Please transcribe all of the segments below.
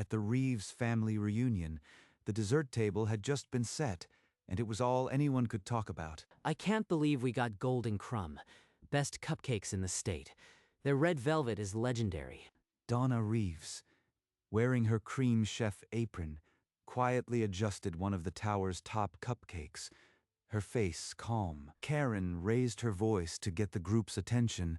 At the Reeves family reunion, the dessert table had just been set, and it was all anyone could talk about. I can't believe we got Golden Crumb. Best cupcakes in the state. Their red velvet is legendary. Donna Reeves, wearing her cream chef apron, quietly adjusted one of the tower's top cupcakes, her face calm. Karen raised her voice to get the group's attention,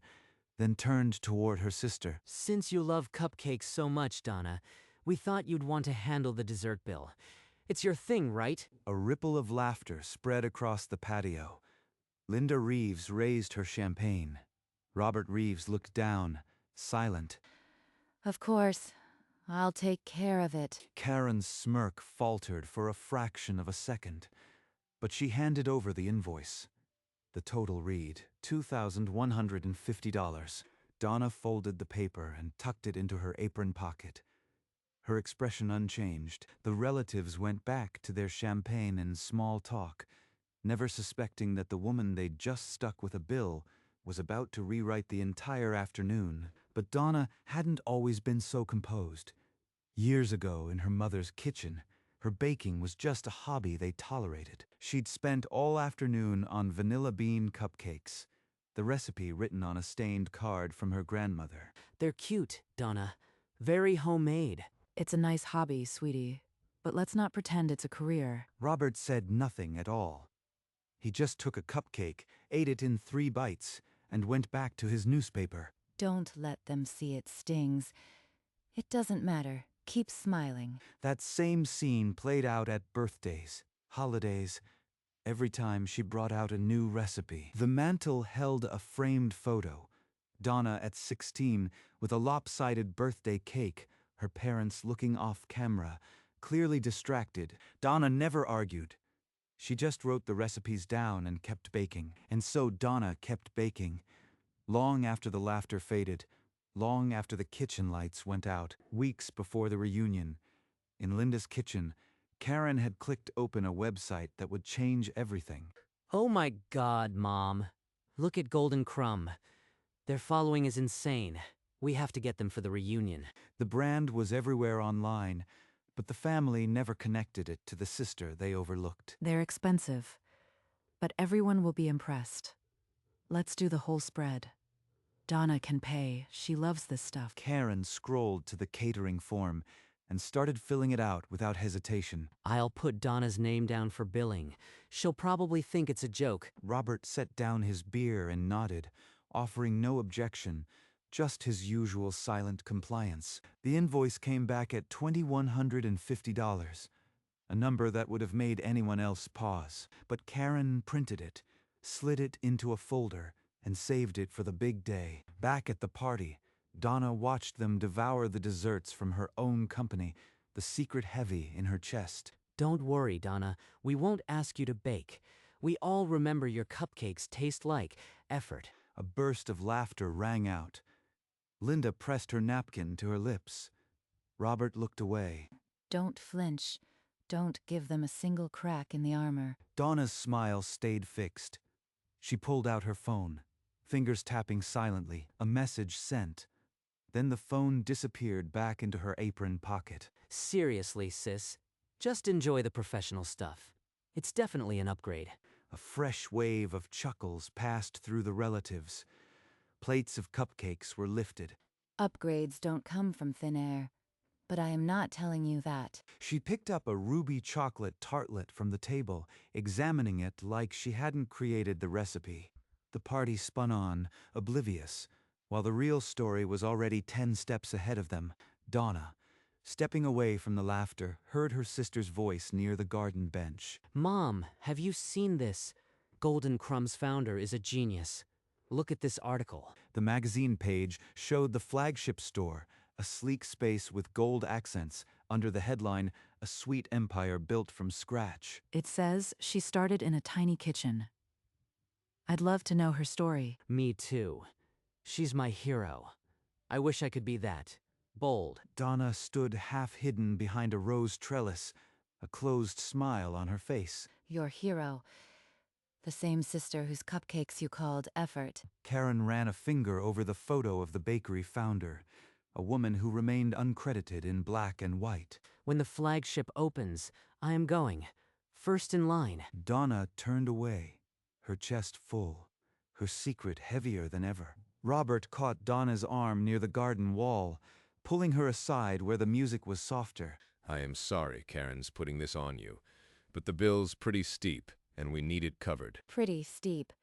then turned toward her sister. Since you love cupcakes so much, Donna, we thought you'd want to handle the dessert bill. It's your thing, right? A ripple of laughter spread across the patio. Linda Reeves raised her champagne. Robert Reeves looked down, silent. Of course. I'll take care of it. Karen's smirk faltered for a fraction of a second, but she handed over the invoice. The total read, $2,150. Donna folded the paper and tucked it into her apron pocket. Her expression unchanged. The relatives went back to their champagne and small talk, never suspecting that the woman they'd just stuck with a bill was about to rewrite the entire afternoon. But Donna hadn't always been so composed. Years ago, in her mother's kitchen, her baking was just a hobby they tolerated. She'd spent all afternoon on vanilla bean cupcakes, the recipe written on a stained card from her grandmother. They're cute, Donna. Very homemade. It's a nice hobby, sweetie, but let's not pretend it's a career. Robert said nothing at all. He just took a cupcake, ate it in 3 bites, and went back to his newspaper. Don't let them see it stings. It doesn't matter. Keep smiling. That same scene played out at birthdays, holidays, every time she brought out a new recipe. The mantel held a framed photo. Donna at 16, with a lopsided birthday cake, her parents looking off camera, clearly distracted. Donna never argued. She just wrote the recipes down and kept baking. And so Donna kept baking. Long after the laughter faded, long after the kitchen lights went out, weeks before the reunion, in Linda's kitchen, Karen had clicked open a website that would change everything. Oh my God, Mom. Look at Golden Crumb. Their following is insane. We have to get them for the reunion. The brand was everywhere online, but the family never connected it to the sister they overlooked. They're expensive, but everyone will be impressed. Let's do the whole spread. Donna can pay. She loves this stuff. Karen scrolled to the catering form and started filling it out without hesitation. I'll put Donna's name down for billing. She'll probably think it's a joke. Robert set down his beer and nodded, offering no objection, just his usual silent compliance. The invoice came back at $2,150, a number that would have made anyone else pause. But Karen printed it, slid it into a folder, and saved it for the big day. Back at the party, Donna watched them devour the desserts from her own company, the secret heavy in her chest. Don't worry, Donna. We won't ask you to bake. We all remember your cupcakes taste like effort. A burst of laughter rang out. Linda pressed her napkin to her lips. Robert looked away. Don't flinch. Don't give them a single crack in the armor. Donna's smile stayed fixed. She pulled out her phone, fingers tapping silently, a message sent. Then the phone disappeared back into her apron pocket. Seriously, sis. Just enjoy the professional stuff. It's definitely an upgrade. A fresh wave of chuckles passed through the relatives. Plates of cupcakes were lifted. Upgrades don't come from thin air, but I am not telling you that. She picked up a ruby chocolate tartlet from the table, examining it like she hadn't created the recipe. The party spun on, oblivious, while the real story was already 10 steps ahead of them. Donna, stepping away from the laughter, heard her sister's voice near the garden bench. Mom, have you seen this? Golden Crumb's founder is a genius. Look at this article. The magazine page showed the flagship store, a sleek space with gold accents, under the headline, "A Sweet Empire Built from Scratch." It says she started in a tiny kitchen. I'd love to know her story. Me too. She's my hero. I wish I could be that. Bold. Donna stood half-hidden behind a rose trellis, a closed smile on her face. Your hero. The same sister whose cupcakes you called effort. Karen ran a finger over the photo of the bakery founder. a woman who remained uncredited in black and white. When the flagship opens, I am going. First in line. Donna turned away, her chest full, her secret heavier than ever. Robert caught Donna's arm near the garden wall, pulling her aside where the music was softer. I am sorry Karen's putting this on you, but the bill's pretty steep, and we need it covered. Pretty steep.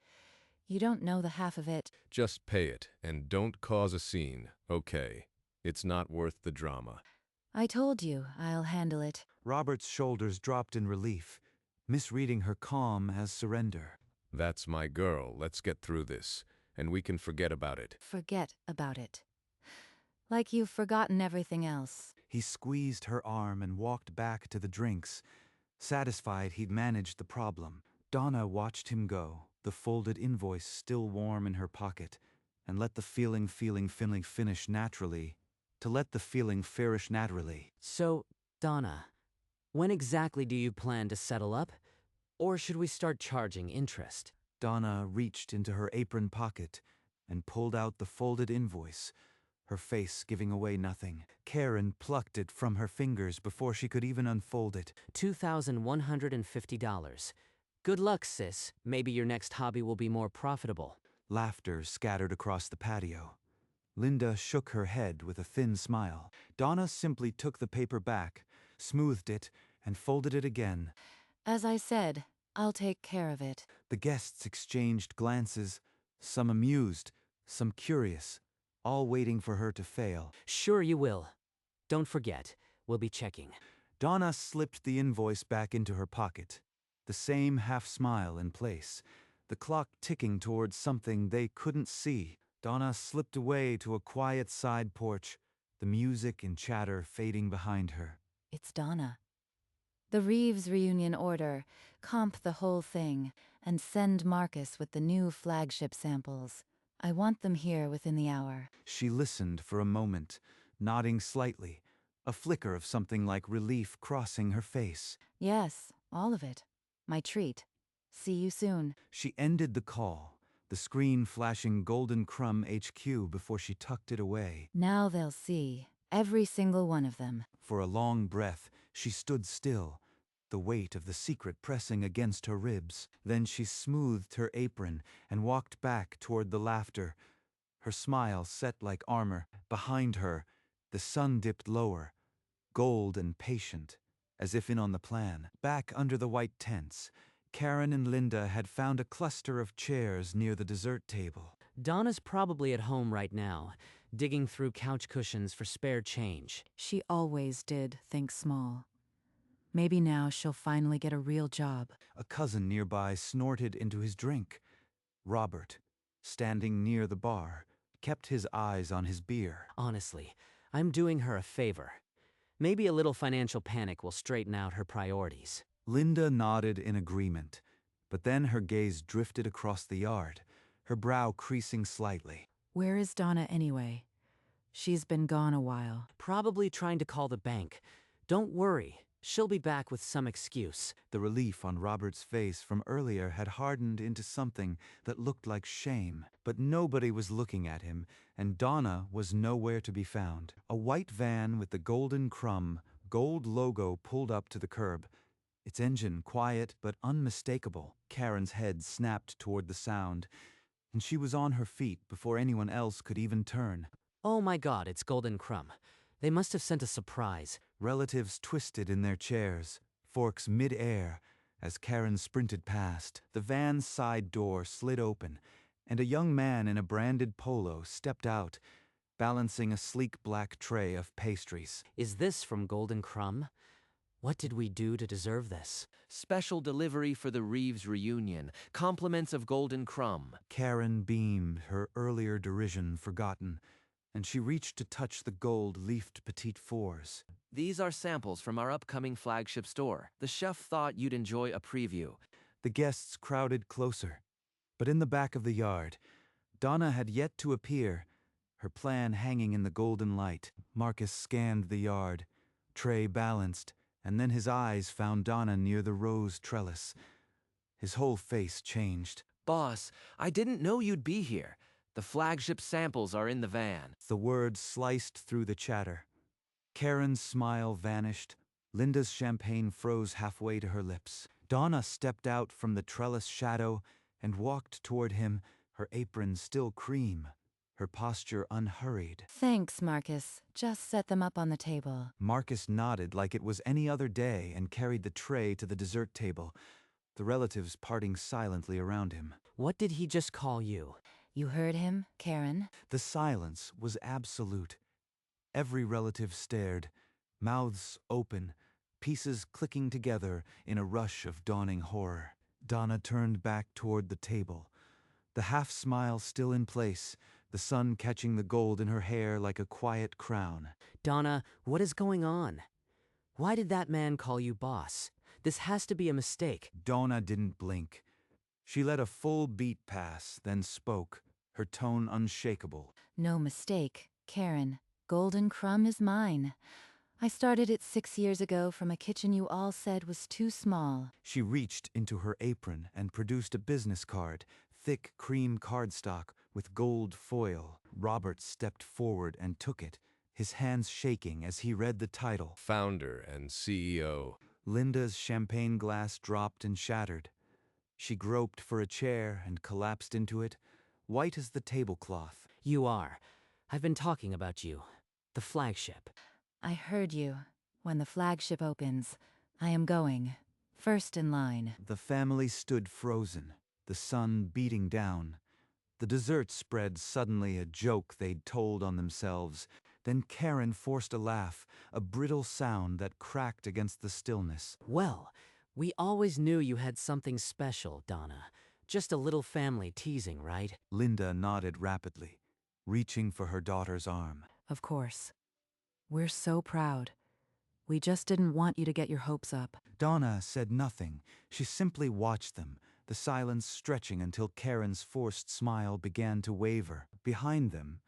You don't know the half of it. Just pay it, and don't cause a scene, okay? It's not worth the drama. I told you, I'll handle it. Robert's shoulders dropped in relief, misreading her calm as surrender. That's my girl, let's get through this, and we can forget about it. Forget about it. Like you've forgotten everything else. He squeezed her arm and walked back to the drinks, satisfied he'd managed the problem. Donna watched him go, the folded invoice still warm in her pocket, and let the feeling finish naturally. To let the feeling finish naturally. So, Donna, when exactly do you plan to settle up? Or should we start charging interest? Donna reached into her apron pocket and pulled out the folded invoice, her face giving away nothing. Karen plucked it from her fingers before she could even unfold it. $2,150. Good luck, sis. Maybe your next hobby will be more profitable. Laughter scattered across the patio. Linda shook her head with a thin smile. Donna simply took the paper back, smoothed it, and folded it again. As I said, I'll take care of it. The guests exchanged glances, some amused, some curious, all waiting for her to fail. Sure you will. Don't forget, we'll be checking. Donna slipped the invoice back into her pocket, the same half-smile in place, the clock ticking towards something they couldn't see. Donna slipped away to a quiet side porch, the music and chatter fading behind her. It's Donna. The Reeves reunion order, comp the whole thing, and send Marcus with the new flagship samples. I want them here within the hour. She listened for a moment, nodding slightly, a flicker of something like relief crossing her face. Yes, all of it. My treat. See you soon. She ended the call, the screen flashing Golden Crumb HQ before she tucked it away. Now they'll see. Every single one of them. For a long breath, she stood still, the weight of the secret pressing against her ribs. Then she smoothed her apron and walked back toward the laughter, her smile set like armor. Behind her, the sun dipped lower, gold and patient, as if in on the plan. Back under the white tents, Karen and Linda had found a cluster of chairs near the dessert table. Donna's probably at home right now, digging through couch cushions for spare change. She always did think small. Maybe now she'll finally get a real job. A cousin nearby snorted into his drink. Robert, standing near the bar, kept his eyes on his beer. Honestly, I'm doing her a favor. Maybe a little financial panic will straighten out her priorities. Linda nodded in agreement, but then her gaze drifted across the yard, her brow creasing slightly. Where is Donna anyway? She's been gone a while. Probably trying to call the bank. Don't worry, she'll be back with some excuse. The relief on Robert's face from earlier had hardened into something that looked like shame. But nobody was looking at him, and Donna was nowhere to be found. A white van with the Golden Crumb gold logo pulled up to the curb, its engine quiet but unmistakable. Karen's head snapped toward the sound, and she was on her feet before anyone else could even turn. Oh my God, it's Golden Crumb. They must have sent a surprise. Relatives twisted in their chairs, forks mid-air, as Karen sprinted past. The van's side door slid open, and a young man in a branded polo stepped out, balancing a sleek black tray of pastries. Is this from Golden Crumb? What did we do to deserve this? Special delivery for the Reeves reunion. Compliments of Golden Crumb. Karen beamed, her earlier derision forgotten, and she reached to touch the gold-leafed petite fours. These are samples from our upcoming flagship store. The chef thought you'd enjoy a preview. The guests crowded closer, but in the back of the yard, Donna had yet to appear, her plan hanging in the golden light. Marcus scanned the yard, tray balanced, and then his eyes found Donna near the rose trellis. His whole face changed. Boss, I didn't know you'd be here. The flagship samples are in the van. The words sliced through the chatter. Karen's smile vanished. Linda's champagne froze halfway to her lips. Donna stepped out from the trellis shadow and walked toward him, her apron still cream, her posture unhurried. Thanks, Marcus. Just set them up on the table. Marcus nodded like it was any other day and carried the tray to the dessert table, the relatives parting silently around him. What did he just call you? You heard him, Karen? The silence was absolute. Every relative stared, mouths open, pieces clicking together in a rush of dawning horror. Donna turned back toward the table, the half-smile still in place, the sun catching the gold in her hair like a quiet crown. Donna, what is going on? Why did that man call you boss? This has to be a mistake. Donna didn't blink. She let a full beat pass, then spoke, her tone unshakable. No mistake, Karen. Golden Crumb is mine. I started it 6 years ago from a kitchen you all said was too small. She reached into her apron and produced a business card, thick cream cardstock with gold foil. Robert stepped forward and took it, his hands shaking as he read the title. Founder and CEO. Linda's champagne glass dropped and shattered. She groped for a chair and collapsed into it, white as the tablecloth. You are. I've been talking about you. The flagship. I heard you. When the flagship opens, I am going. First in line. The family stood frozen, the sun beating down. The dessert spread suddenly a joke they'd told on themselves. Then Karen forced a laugh, a brittle sound that cracked against the stillness. Well, we always knew you had something special, Donna. Just a little family teasing, right? Linda nodded rapidly, reaching for her daughter's arm. Of course. We're so proud. We just didn't want you to get your hopes up. Donna said nothing. She simply watched them, the silence stretching until Karen's forced smile began to waver. Behind them,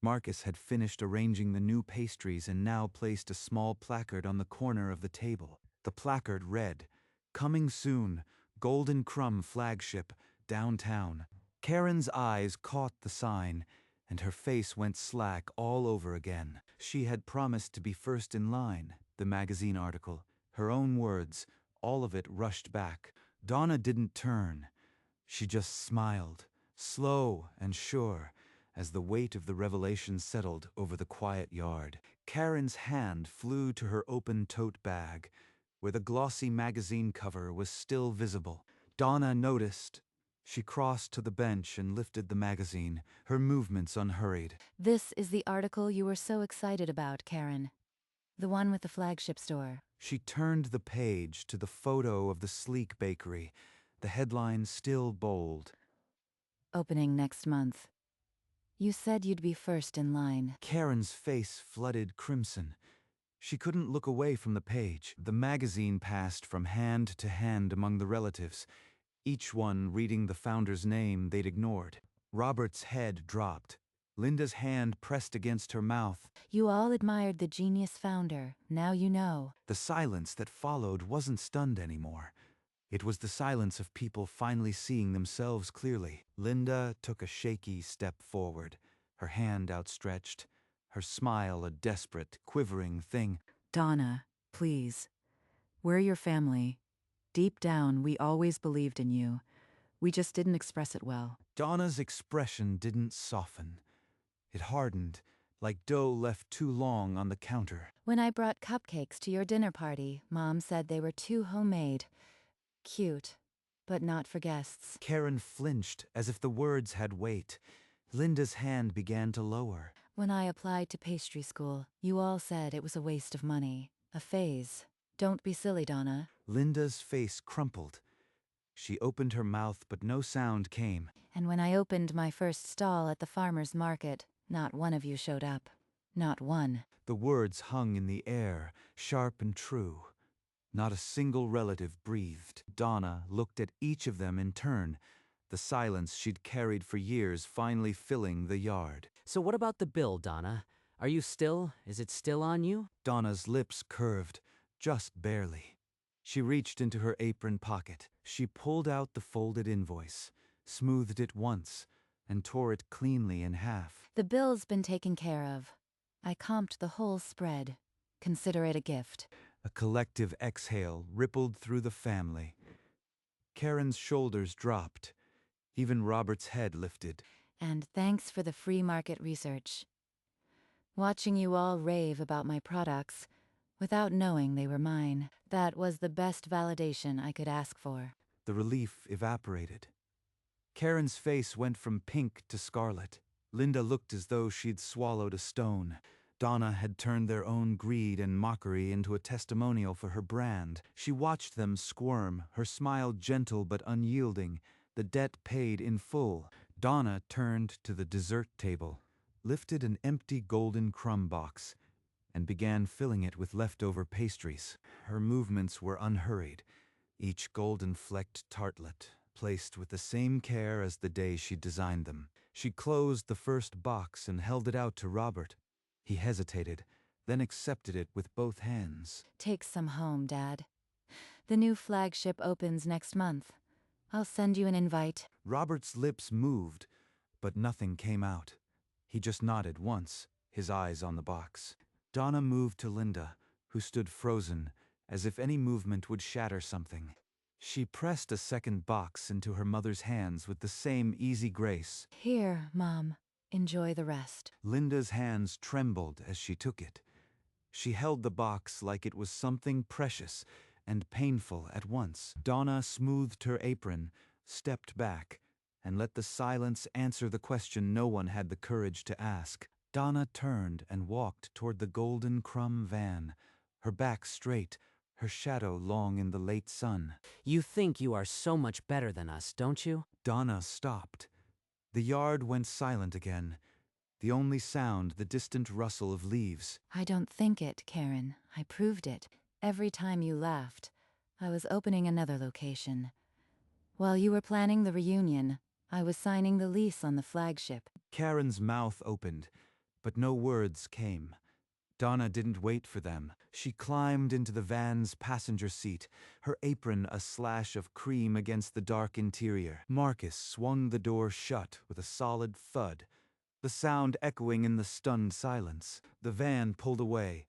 Marcus had finished arranging the new pastries and now placed a small placard on the corner of the table. The placard read, "Coming soon, Golden Crumb Flagship, downtown." Karen's eyes caught the sign, and her face went slack all over again. She had promised to be first in line, the magazine article, her own words, all of it rushed back. Donna didn't turn. She just smiled, slow and sure, as the weight of the revelation settled over the quiet yard. Karen's hand flew to her open tote bag, where the glossy magazine cover was still visible. Donna noticed. She crossed to the bench and lifted the magazine, her movements unhurried. This is the article you were so excited about, Karen. The one with the flagship store. She turned the page to the photo of the sleek bakery, the headline still bold. Opening next month. You said you'd be first in line. Karen's face flooded crimson. She couldn't look away from the page. The magazine passed from hand to hand among the relatives, each one reading the founder's name they'd ignored. Robert's head dropped. Linda's hand pressed against her mouth. You all admired the genius founder. Now you know. The silence that followed wasn't stunned anymore. It was the silence of people finally seeing themselves clearly. Linda took a shaky step forward, her hand outstretched, her smile a desperate, quivering thing. Donna, please. We're your family. Deep down, we always believed in you. We just didn't express it well. Donna's expression didn't soften. It hardened, like dough left too long on the counter. When I brought cupcakes to your dinner party, Mom said they were too homemade. Cute, but not for guests. Karen flinched as if the words had weight. Linda's hand began to lower. When I applied to pastry school, you all said it was a waste of money. A phase. Don't be silly, Donna. Linda's face crumpled. She opened her mouth, but no sound came. And when I opened my first stall at the farmer's market, not one of you showed up. Not one. The words hung in the air, sharp and true. Not a single relative breathed. Donna looked at each of them in turn, the silence she'd carried for years finally filling the yard. So what about the bill, Donna? Is it still on you? Donna's lips curved, just barely. She reached into her apron pocket. She pulled out the folded invoice, smoothed it once, and tore it cleanly in half. The bill's been taken care of. I comped the whole spread. Consider it a gift. A collective exhale rippled through the family. Karen's shoulders dropped. Even Robert's head lifted. And thanks for the free market research. Watching you all rave about my products, without knowing they were mine, that was the best validation I could ask for. The relief evaporated. Karen's face went from pink to scarlet. Linda looked as though she'd swallowed a stone. Donna had turned their own greed and mockery into a testimonial for her brand. She watched them squirm, her smile gentle but unyielding, the debt paid in full. Donna turned to the dessert table, lifted an empty golden crumb box, and began filling it with leftover pastries. Her movements were unhurried, each golden-flecked tartlet placed with the same care as the day she designed them. She closed the first box and held it out to Robert. He hesitated, then accepted it with both hands. Take some home, Dad. The new flagship opens next month. I'll send you an invite. Robert's lips moved, but nothing came out. He just nodded once, his eyes on the box. Donna moved to Linda, who stood frozen, as if any movement would shatter something. She pressed a second box into her mother's hands with the same easy grace. Here, Mom. Enjoy the rest. Linda's hands trembled as she took it. She held the box like it was something precious and painful at once. Donna smoothed her apron, stepped back, and let the silence answer the question no one had the courage to ask. Donna turned and walked toward the golden crumb van, her back straight, her shadow long in the late sun. You think you are so much better than us, don't you? Donna stopped. The yard went silent again, the only sound the distant rustle of leaves. I don't think it, Karen. I proved it. Every time you laughed, I was opening another location. While you were planning the reunion, I was signing the lease on the flagship. Karen's mouth opened, but no words came. Donna didn't wait for them. She climbed into the van's passenger seat, her apron a slash of cream against the dark interior. Marcus swung the door shut with a solid thud, the sound echoing in the stunned silence. The van pulled away,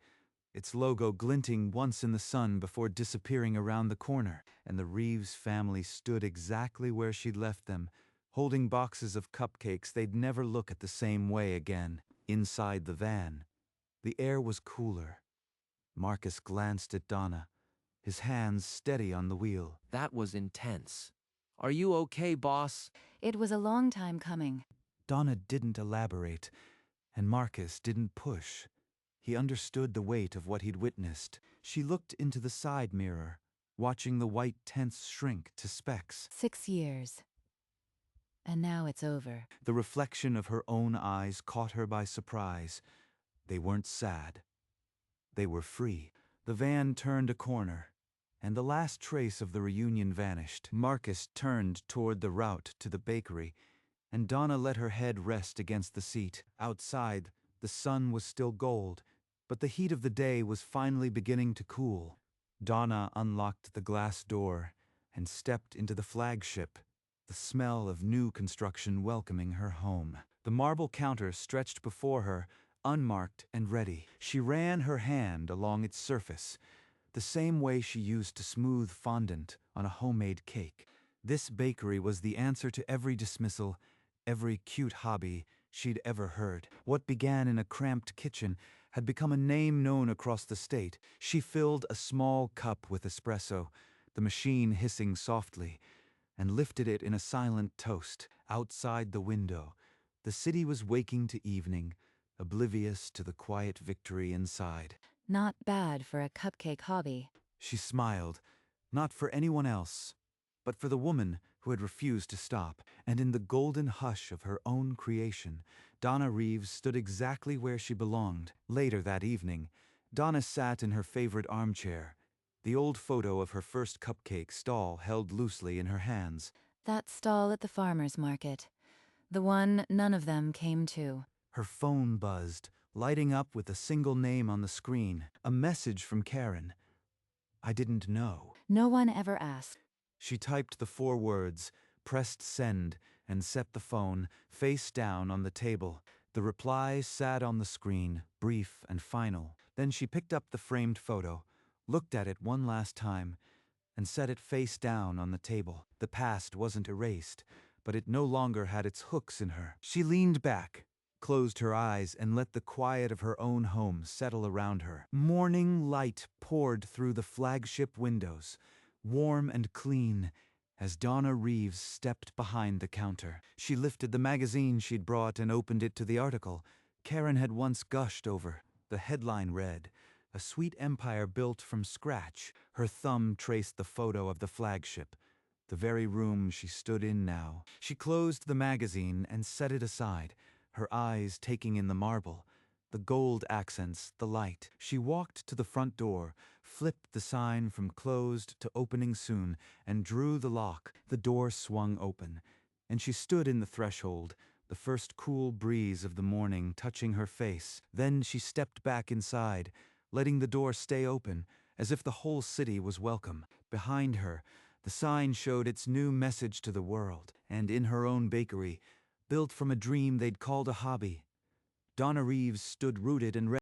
its logo glinting once in the sun before disappearing around the corner, and the Reeves family stood exactly where she'd left them, holding boxes of cupcakes they'd never look at the same way again. Inside the van, the air was cooler. Marcus glanced at Donna, his hands steady on the wheel. That was intense. Are you okay, boss? It was a long time coming. Donna didn't elaborate, and Marcus didn't push. He understood the weight of what he'd witnessed. She looked into the side mirror, watching the white tents shrink to specks. 6 years. And now it's over. The reflection of her own eyes caught her by surprise. They weren't sad. They were free. The van turned a corner, and the last trace of the reunion vanished. Marcus turned toward the route to the bakery, and Donna let her head rest against the seat. Outside, the sun was still gold, but the heat of the day was finally beginning to cool. Donna unlocked the glass door and stepped into the flagship, the smell of new construction welcoming her home. The marble counter stretched before her, unmarked and ready. She ran her hand along its surface, the same way she used to smooth fondant on a homemade cake. This bakery was the answer to every dismissal, every cute hobby she'd ever heard. What began in a cramped kitchen had become a name known across the state. She filled a small cup with espresso, the machine hissing softly, and lifted it in a silent toast. Outside the window, the city was waking to evening, oblivious to the quiet victory inside. Not bad for a cupcake hobby. She smiled, not for anyone else, but for the woman who had refused to stop. And in the golden hush of her own creation, Donna Reeves stood exactly where she belonged. Later that evening, Donna sat in her favorite armchair, the old photo of her first cupcake stall held loosely in her hands. That stall at the farmer's market. The one none of them came to. Her phone buzzed, lighting up with a single name on the screen. A message from Karen. I didn't know. No one ever asked. She typed the 4 words, pressed send, and set the phone face down on the table. The reply sat on the screen, brief and final. Then she picked up the framed photo, looked at it one last time, and set it face down on the table. The past wasn't erased, but it no longer had its hooks in her. She leaned back, closed her eyes, and let the quiet of her own home settle around her. Morning light poured through the flagship windows, warm and clean, as Donna Reeves stepped behind the counter. She lifted the magazine she'd brought and opened it to the article Karen had once gushed over. The headline read, "A Sweet Empire Built from Scratch." Her thumb traced the photo of the flagship, the very room she stood in now. She closed the magazine and set it aside, her eyes taking in the marble, the gold accents, the light. She walked to the front door, flipped the sign from closed to opening soon, and drew the lock. The door swung open, and she stood in the threshold, the first cool breeze of the morning touching her face. Then she stepped back inside, letting the door stay open, as if the whole city was welcome. Behind her, the sign showed its new message to the world, and in her own bakery, built from a dream they'd called a hobby, Donna Reeves stood rooted and